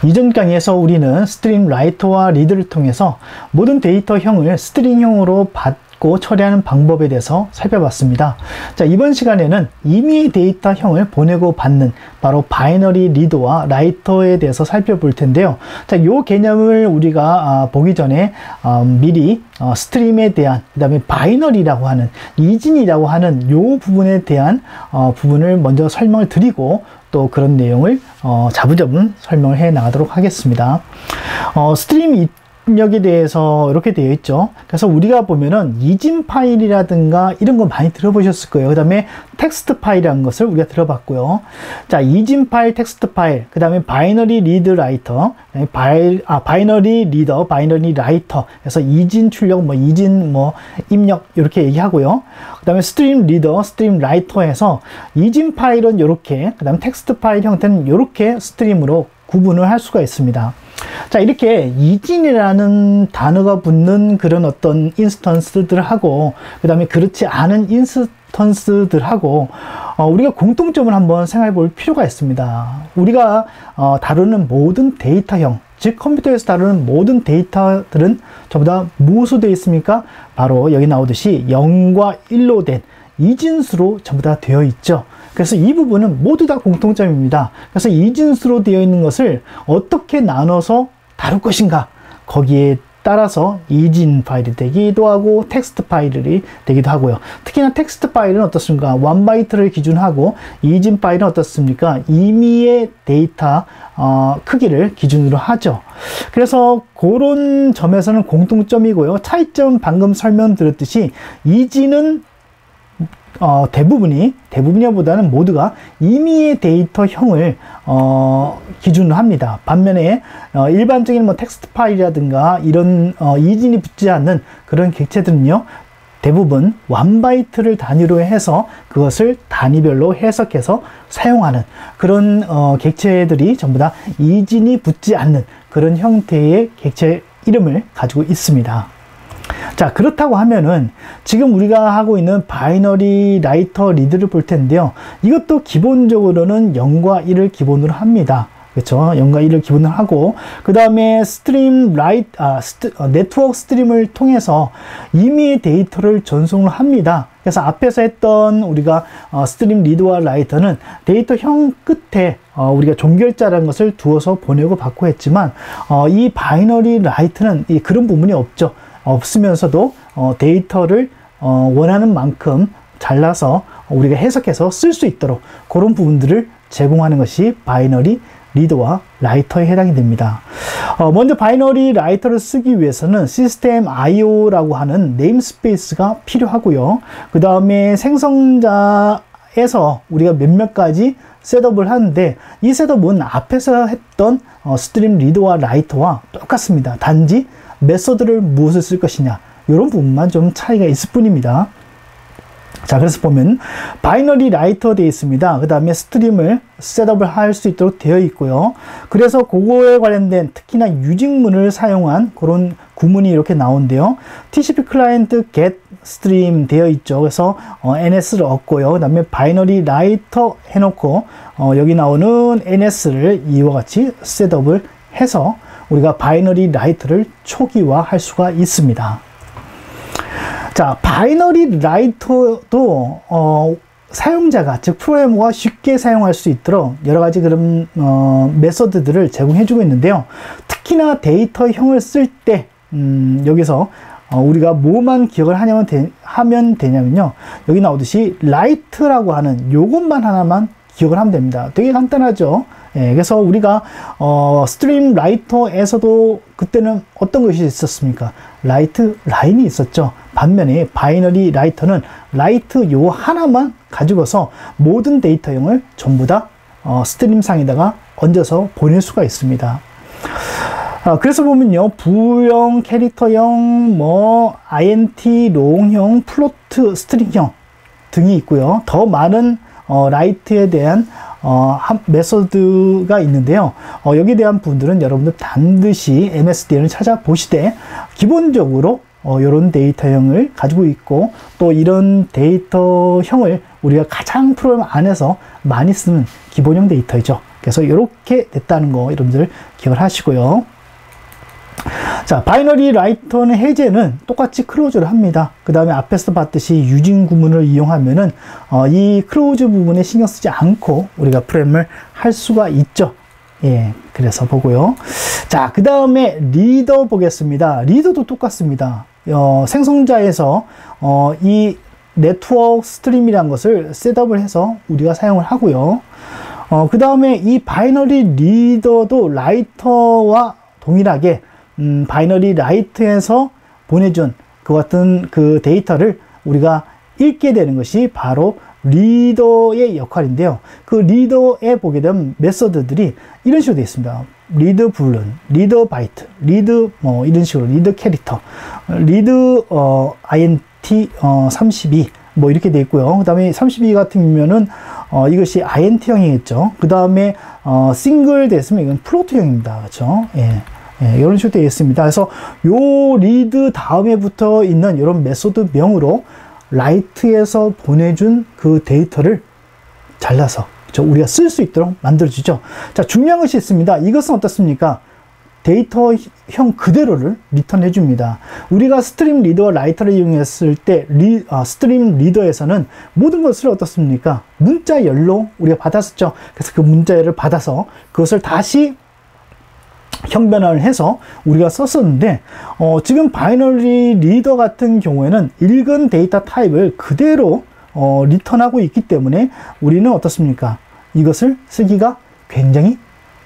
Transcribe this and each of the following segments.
이전 강의에서 우리는 스트림 라이터와 리드를 통해서 모든 데이터형을 스트링형으로 받고 처리하는 방법에 대해서 살펴봤습니다. 자, 이번 시간에는 임의의 데이터형을 보내고 받는 바로 바이너리 리더와 라이터에 대해서 살펴볼 텐데요. 자, 이 개념을 우리가 보기 전에 미리 스트림에 대한, 그 다음에 바이너리라고 하는, 이진이라고 하는 이 부분에 대한 부분을 먼저 설명을 드리고 또 그런 내용을 자분자분 설명을 해 나가도록 하겠습니다. 스트림 입력에 대해서 이렇게 되어 있죠. 그래서 우리가 보면은 이진 파일이라든가 이런 거 많이 들어보셨을 거예요. 그 다음에 텍스트 파일이라는 것을 우리가 들어봤고요. 자, 이진 파일, 텍스트 파일, 그 다음에 바이너리 리드 라이터, 바이너리 리더, 바이너리 라이터. 그래서 이진 출력, 이진 입력 이렇게 얘기하고요. 그 다음에 스트림 리더, 스트림 라이터에서 이진 파일은 이렇게, 그 다음에 텍스트 파일 형태는 이렇게 스트림으로 구분을 할 수가 있습니다. 자, 이렇게 이진이라는 단어가 붙는 그런 어떤 인스턴스들하고 그 다음에 그렇지 않은 인스턴스들하고 우리가 공통점을 한번 생각해 볼 필요가 있습니다. 우리가 다루는 모든 데이터형, 즉 컴퓨터에서 다루는 모든 데이터들은 전부 다 무엇으로 되어 있습니까? 바로 여기 나오듯이 0과 1로 된 이진수로 전부 다 되어 있죠. 그래서 이 부분은 모두 다 공통점입니다. 그래서 이진수로 되어 있는 것을 어떻게 나눠서 다룰 것인가, 거기에 따라서 이진 파일이 되기도 하고 텍스트 파일이 되기도 하고요. 특히나 텍스트 파일은 어떻습니까? 1바이트를 기준하고 이진 파일은 어떻습니까? 임의의 데이터 크기를 기준으로 하죠. 그래서 그런 점에서는 공통점이고요. 차이점 방금 설명드렸듯이 이진은 대부분이보다는 모두가 임의의 데이터형을 기준으로 합니다. 반면에 일반적인 텍스트 파일이라든가 이런 이진이 붙지 않는 그런 객체들은요, 대부분 1바이트를 단위로 해서 그것을 단위별로 해석해서 사용하는 그런 객체들이 전부 다 이진이 붙지 않는 그런 형태의 객체 이름을 가지고 있습니다. 자, 그렇다고 하면은 지금 우리가 하고 있는 바이너리 라이터 리드를 볼 텐데요. 이것도 기본적으로는 0과 1을 기본으로 합니다. 그렇죠? 0과 1을 기본으로 하고, 그 다음에 네트워크 스트림을 통해서 임의의 데이터를 전송을 합니다. 그래서 앞에서 했던 우리가 스트림 리드와 라이터는 데이터형 끝에 우리가 종결자라는 것을 두어서 보내고 받고 했지만, 이 바이너리 라이트는 그런 부분이 없으면서도 데이터를 원하는 만큼 잘라서 우리가 해석해서 쓸 수 있도록 그런 부분들을 제공하는 것이 바이너리 리더와 라이터에 해당이 됩니다. 먼저 바이너리 라이터를 쓰기 위해서는 시스템 IO라고 하는 네임스페이스가 필요하고요. 그 다음에 생성자에서 우리가 몇몇 가지 셋업을 하는데, 이 셋업은 앞에서 했던 스트림 리더와 라이터와 똑같습니다. 단지 메소드를 무엇을 쓸 것이냐, 이런 부분만 좀 차이가 있을 뿐입니다. 자, 그래서 보면 바이너리 라이터 되어 있습니다. 그 다음에 스트림을 셋업을 할 수 있도록 되어 있고요. 그래서 그거에 관련된 특히나 유직문을 사용한 그런 구문이 이렇게 나오는데요. TCP 클라이언트 get 스트림 되어 있죠. 그래서 NS를 얻고요. 그 다음에 바이너리 라이터 해놓고 여기 나오는 NS를 이와 같이 셋업을 해서 우리가 바이너리 라이터를 초기화할 수가 있습니다. 자, 바이너리 라이터도 사용자가, 즉 프로그래머가 쉽게 사용할 수 있도록 여러 가지 그런 메소드들을 제공해주고 있는데요. 특히나 데이터형을 쓸 때 여기서 우리가 뭐만 기억을 하면 되냐면요, 여기 나오듯이 라이트라고 하는 요것만 하나만 기억을 하면 됩니다. 되게 간단하죠. 예, 그래서 우리가 스트림 라이터에서도 그때는 어떤 것이 있었습니까? 라이트 라인이 있었죠. 반면에 바이너리 라이터는 라이트 요 하나만 가지고서 모든 데이터형을 전부 다 스트림상에다가 얹어서 보낼 수가 있습니다. 그래서 보면요, 부형, 캐릭터형, INT, 롱형, 플로트, 스트링형 등이 있고요. 더 많은 라이트에 대한 메소드가 있는데요. 여기에 대한 부분들은 여러분들 반드시 MSDN을 찾아보시되, 기본적으로 이런 데이터형을 가지고 있고, 또 이런 데이터형을 우리가 가장 프로그램 안에서 많이 쓰는 기본형 데이터이죠. 그래서 이렇게 됐다는 거 여러분들 기억을 하시고요. 자, 바이너리 라이터는 해제는 똑같이 클로즈를 합니다. 그 다음에 앞에서 봤듯이 유진 구문을 이용하면은 이 클로즈 부분에 신경 쓰지 않고 우리가 프레임을 할 수가 있죠. 예, 그래서 보고요. 자, 그 다음에 리더 보겠습니다. 리더도 똑같습니다. 생성자에서 이 네트워크 스트림이라는 것을 셋업을 해서 우리가 사용을 하고요. 그 다음에 이 바이너리 리더도 라이터와 동일하게 바이너리 라이트에서 보내준 그 같은 그 데이터를 우리가 읽게 되는 것이 바로 리더의 역할인데요. 그 리더에 보게 되면 메서드들이 이런 식으로 되어 있습니다. 리드 불른, 리드 바이트, 리드 뭐 이런 식으로 리드 캐릭터, 리드 int 32 뭐 이렇게 되어 있고요. 그 다음에 32 같은 경우면은 이것이 int형이겠죠. 그 다음에 싱글 됐으면 이건 플로트형입니다. 그렇죠? 예. 예, 이런 식으로 되어 있습니다. 그래서 요 리드 다음에 붙어 있는 이런 메소드 명으로 라이트에서 보내준 그 데이터를 잘라서 우리가 쓸 수 있도록 만들어주죠. 자, 중요한 것이 있습니다. 이것은 어떻습니까? 데이터형 그대로를 리턴해 줍니다. 우리가 스트림 리더와 라이터를 이용했을 때 스트림 리더에서는 모든 것을 어떻습니까? 문자열로 우리가 받았었죠. 그래서 그 문자열을 받아서 그것을 다시 형변화를 해서 우리가 썼었는데 지금 바이너리 리더 같은 경우에는 읽은 데이터 타입을 그대로 리턴하고 있기 때문에 우리는 어떻습니까? 이것을 쓰기가 굉장히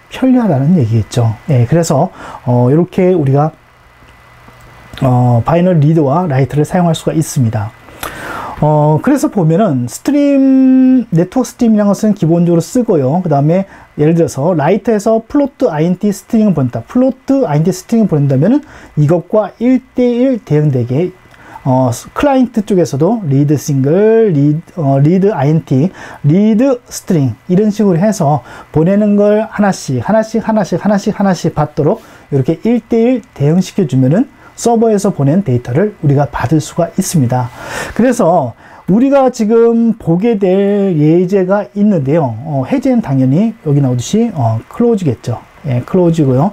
편리하다는 얘기겠죠. 예, 그래서 이렇게 우리가 바이너리 리더와 라이트를 사용할 수가 있습니다. 그래서 보면은 네트워크 스트림이라는 것은 기본적으로 쓰고요. 그 다음에 예를 들어서 라이트에서 플로트 int 스트링을 보낸다. 플로트 int 스트링을 보낸다면은 이것과 1대1 대응되게 클라이언트 쪽에서도 리드 싱글, 리드 int, 리드 스트링 이런 식으로 해서 보내는 걸 하나씩 받도록 이렇게 1대1 대응시켜 주면은 서버에서 보낸 데이터를 우리가 받을 수가 있습니다. 그래서 우리가 지금 보게 될 예제가 있는데요. 해제는 당연히 여기 나오듯이 클로즈겠죠. 예, 클로즈고요.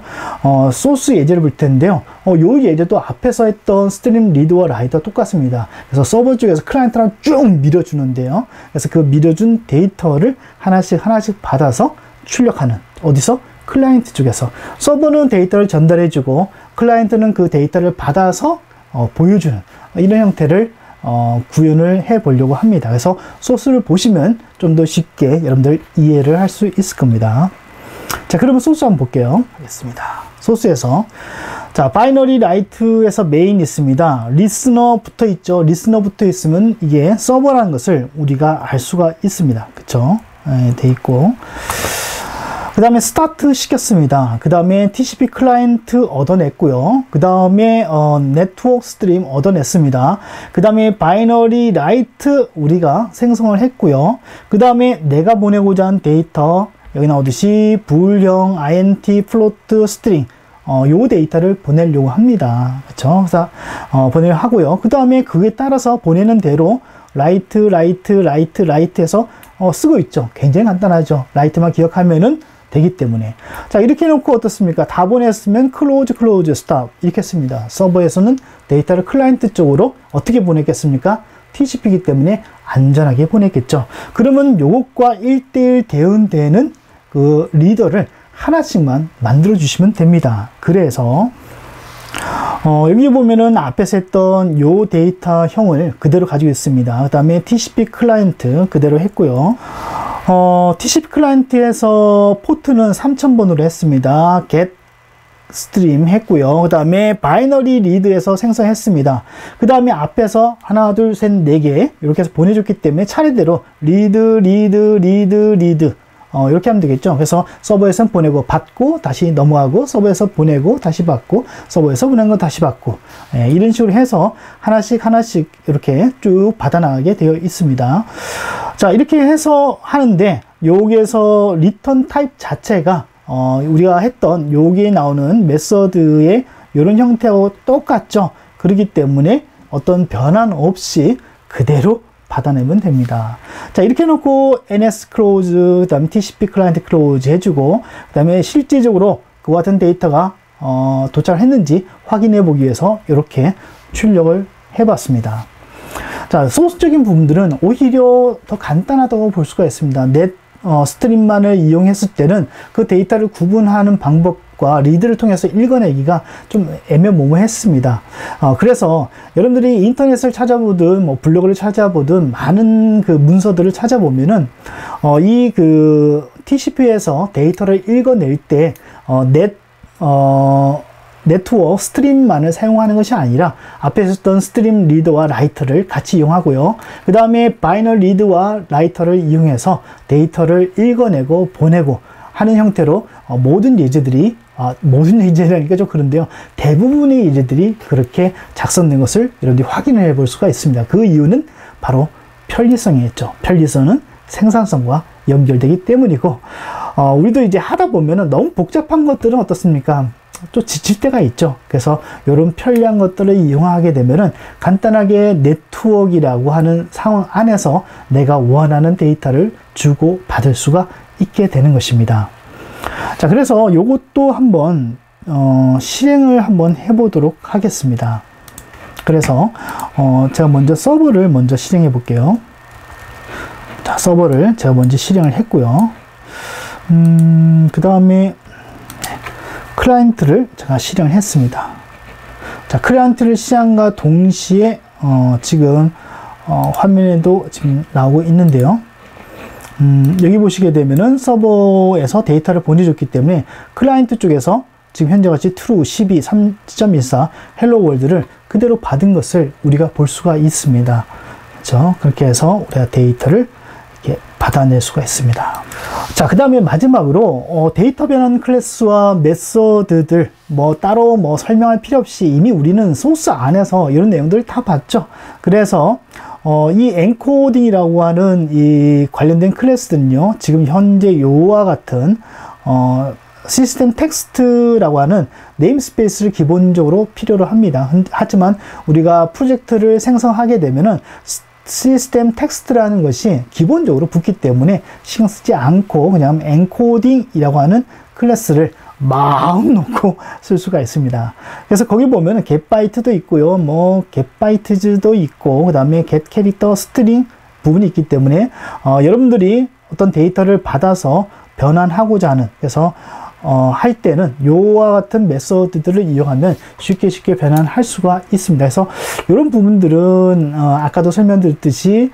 소스 예제를 볼 텐데요. 요 예제도 앞에서 했던 스트림 리드와 라이터 똑같습니다. 그래서 서버 쪽에서 클라이언트랑 쭉 밀어주는데요. 그래서 그 밀어준 데이터를 하나씩 받아서 출력하는, 어디서? 클라이언트 쪽에서. 서버는 데이터를 전달해주고 클라이언트는 그 데이터를 받아서 보여주는 이런 형태를 구현을 해 보려고 합니다. 그래서 소스를 보시면 좀 더 쉽게 여러분들 이해를 할 수 있을 겁니다. 자, 그러면 소스 한번 볼게요. 알겠습니다. 소스에서 자, 바이너리 라이트에서 메인 있습니다. 리스너 붙어 있죠. 리스너 붙어 있으면 이게 서버라는 것을 우리가 알 수가 있습니다. 그쵸? 네, 돼 있고. 그 다음에 스타트 시켰습니다. 그 다음에 TCP 클라이언트 얻어냈고요. 그 다음에 네트워크 스트림 얻어냈습니다. 그 다음에 바이너리 라이트 우리가 생성을 했고요. 그 다음에 내가 보내고자 한 데이터 여기 나오듯이 불형 int 플로트 스트링 요 데이터를 보내려고 합니다. 그렇죠? 그래서 보내려 하고요. 그 다음에 그에 따라서 보내는 대로 라이트에서 쓰고 있죠. 굉장히 간단하죠. 라이트만 기억하면은 되기 때문에. 자, 이렇게 해놓고 어떻습니까? 다 보냈으면 클로즈, 스탑 이렇게 씁니다. 서버에서는 데이터를 클라이언트 쪽으로 어떻게 보냈겠습니까? TCP이기 때문에 안전하게 보냈겠죠. 그러면 요것과 1대1 대응되는 그 리더를 하나씩만 만들어 주시면 됩니다. 그래서 여기 보면은 앞에서 했던 요 데이터형을 그대로 가지고 있습니다. 그 다음에 TCP 클라이언트 그대로 했고요. TCP 클라이언트에서 포트는 3000번으로 했습니다. get 스트림 했고요. 그 다음에 바이너리 리드에서 생성했습니다. 그 다음에 앞에서 하나, 둘, 셋, 네 개 이렇게 해서 보내줬기 때문에 차례대로 리드 이렇게 하면 되겠죠. 그래서 서버에서 보내고 받고 다시 넘어가고 서버에서 보내고 다시 받고 서버에서 보낸 거 다시 받고 이런 식으로 해서 하나씩 이렇게 쭉 받아나가게 되어 있습니다. 자, 이렇게 해서 하는데 여기에서 리턴 타입 자체가 우리가 했던 여기에 나오는 메서드의 이런 형태하고 똑같죠. 그렇기 때문에 어떤 변환 없이 그대로 받아내면 됩니다. 자, 이렇게 해놓고 NS 클로즈, 그 다음에 TCP 클라이언트 클로즈 해주고, 그 다음에 실질적으로 그와 같은 데이터가 도착을 했는지 확인해 보기 위해서 이렇게 출력을 해봤습니다. 자, 소스적인 부분들은 오히려 더 간단하다고 볼 수가 있습니다. 넷 스트림만을 이용했을 때는 그 데이터를 구분하는 방법과 리드를 통해서 읽어내기가 좀 애매모호했습니다. 그래서 여러분들이 인터넷을 찾아보든 뭐 블로그를 찾아보든 많은 그 문서들을 찾아보면은 이 그 TCP에서 데이터를 읽어낼 때 네트워크 스트림만을 사용하는 것이 아니라 앞에 있었던 스트림 리더와 라이터를 같이 이용하고요. 그 다음에 바이널 리드와 라이터를 이용해서 데이터를 읽어내고 보내고 하는 형태로 모든 예제들이 모든 예제라니까 좀 그런데요. 대부분의 예제들이 그렇게 작성된 것을 여러분들이 확인을 해볼 수가 있습니다. 그 이유는 바로 편리성이 있죠. 편리성은 생산성과 연결되기 때문이고, 우리도 이제 하다 보면은 너무 복잡한 것들은 어떻습니까? 또 지칠 때가 있죠. 그래서 이런 편리한 것들을 이용하게 되면은 간단하게 네트워크라고 하는 상황 안에서 내가 원하는 데이터를 주고 받을 수가 있게 되는 것입니다. 자, 그래서 이것도 한번 실행을 한번 해보도록 하겠습니다. 그래서 제가 먼저 서버를 먼저 실행해 볼게요. 자, 서버를 제가 먼저 실행을 했고요. 그 다음에 클라이언트를 제가 실행을 했습니다. 자, 클라이언트를 실행과 동시에 지금 화면에도 지금 나오고 있는데요. 여기 보시게 되면은 서버에서 데이터를 보내줬기 때문에 클라이언트 쪽에서 지금 현재같이 true 12 3.14 헬로 월드를 그대로 받은 것을 우리가 볼 수가 있습니다. 그렇죠? 그렇게 해서 우리가 데이터를 이렇게 받아낼 수가 있습니다. 자, 그 다음에 마지막으로 데이터 변환 클래스와 메서드들 뭐 따로 뭐 설명할 필요 없이 이미 우리는 소스 안에서 이런 내용들을 다 봤죠. 그래서 이 엔코딩이라고 하는 이 관련된 클래스는요, 지금 현재 요와 같은 시스템 텍스트라고 하는 네임스페이스를 기본적으로 필요로 합니다. 하지만 우리가 프로젝트를 생성하게 되면은 시스템 텍스트라는 것이 기본적으로 붙기 때문에 신경 쓰지 않고 그냥 엔코딩이라고 하는 클래스를 마음 놓고 쓸 수가 있습니다. 그래서 거기 보면 getByte도 있고요, 뭐 getBytes도 있고, 그 다음에 getCharacter string 부분이 있기 때문에 여러분들이 어떤 데이터를 받아서 변환하고자 하는, 그래서 할 때는 요와 같은 메소드들을 이용하면 쉽게 변환할 수가 있습니다. 그래서 이런 부분들은 아까도 설명드렸듯이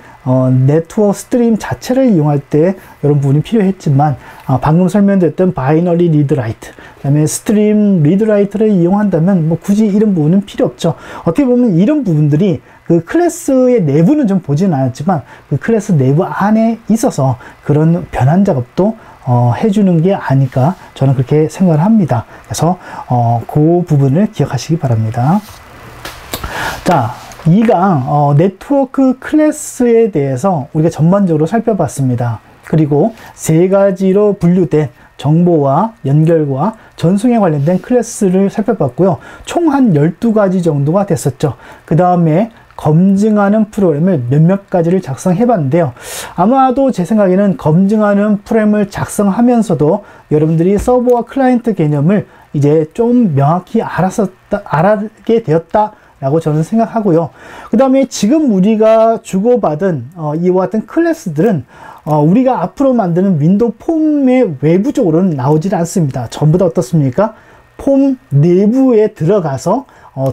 네트워크 스트림 자체를 이용할 때 이런 부분이 필요했지만 방금 설명드렸던 바이너리 리드 라이트, 그 다음에 스트림 리드 라이트를 이용한다면 뭐 굳이 이런 부분은 필요 없죠. 어떻게 보면 이런 부분들이 그 클래스의 내부는 좀 보지는 않았지만 그 클래스 내부 안에 있어서 그런 변환 작업도 해주는 게 아닐까, 저는 그렇게 생각을 합니다. 그래서 그 부분을 기억하시기 바랍니다. 자, 2강 네트워크 클래스에 대해서 우리가 전반적으로 살펴봤습니다. 그리고 세 가지로 분류된 정보와 연결과 전송에 관련된 클래스를 살펴봤고요. 총 한 12가지 정도가 됐었죠. 그 다음에 검증하는 프로그램을 몇몇 가지를 작성해 봤는데요. 아마도 제 생각에는 검증하는 프로그램을 작성하면서도 여러분들이 서버와 클라이언트 개념을 이제 좀 명확히 알게 되었다 라고 저는 생각하고요. 그 다음에 지금 우리가 주고받은 이와 같은 클래스들은 우리가 앞으로 만드는 윈도우 폼의 외부적으로는 나오질 않습니다. 전부 다 어떻습니까? 폼 내부에 들어가서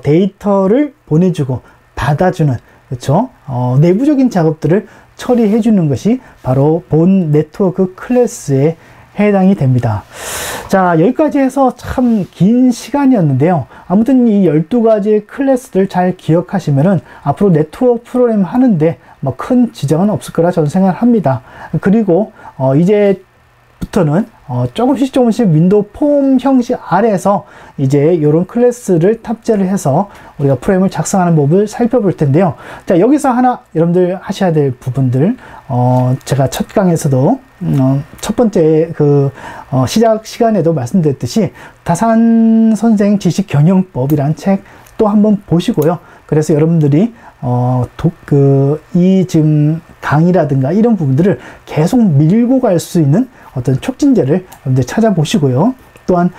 데이터를 보내주고 받아주는, 그렇죠? 내부적인 작업들을 처리해 주는 것이 바로 본 네트워크 클래스에 해당이 됩니다. 자, 여기까지 해서 참 긴 시간이었는데요. 아무튼 이 12가지의 클래스들 잘 기억하시면은 앞으로 네트워크 프로그램 하는데 뭐 큰 지장은 없을 거라 저는 생각합니다. 그리고 이제부터는 조금씩 윈도우 폼 형식 아래에서 이제 이런 클래스를 탑재를 해서 우리가 프로그램을 작성하는 법을 살펴볼 텐데요. 자, 여기서 하나 여러분들 하셔야 될 부분들, 제가 첫 강에서도 첫 번째 그 시작 시간에도 말씀드렸듯이 다산 선생 지식 경영법이라는 책 또 한번 보시고요. 그래서 여러분들이 이 지금 강의라든가 이런 부분들을 계속 밀고 갈 수 있는 어떤 촉진제를 여러분들 찾아보시고요. 또한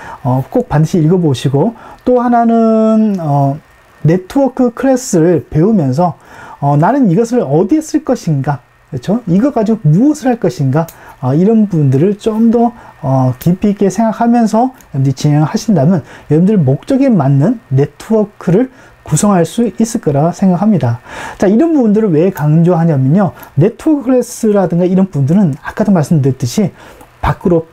꼭 반드시 읽어보시고, 또 하나는 네트워크 클래스를 배우면서 나는 이것을 어디에 쓸 것인가, 그렇죠? 이거 가지고 무엇을 할 것인가, 이런 부분들을 좀 더 깊이 있게 생각하면서 여러분들이 진행하신다면 여러분들 목적에 맞는 네트워크를 구성할 수 있을 거라 생각합니다. 자, 이런 부분들을 왜 강조하냐면요, 네트워크 클래스라든가 이런 부분들은 아까도 말씀드렸듯이 밖으로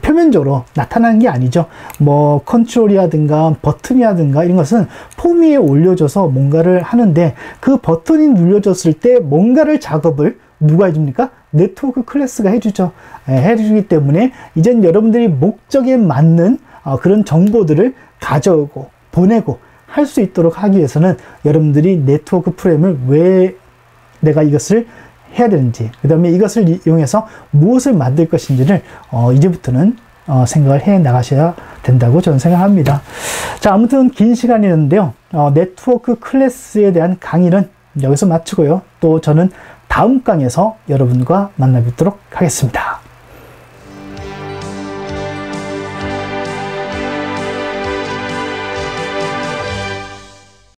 표면적으로 나타나는 게 아니죠. 뭐 컨트롤이라든가 버튼이라든가 이런 것은 폼 위에 올려줘서 뭔가를 하는데, 그 버튼이 눌려졌을 때 뭔가를 작업을 누가 해줍니까? 네트워크 클래스가 해주죠. 해주기 때문에 이젠 여러분들이 목적에 맞는 그런 정보들을 가져오고 보내고 할 수 있도록 하기 위해서는 여러분들이 네트워크 프로그램을 왜 내가 이것을 해야 되는지, 그 다음에 이것을 이용해서 무엇을 만들 것인지를 이제부터는 생각을 해 나가셔야 된다고 저는 생각합니다. 자, 아무튼 긴 시간이었는데요. 네트워크 클래스에 대한 강의는 여기서 마치고요. 또 저는 다음 강에서 여러분과 만나 뵙도록 하겠습니다.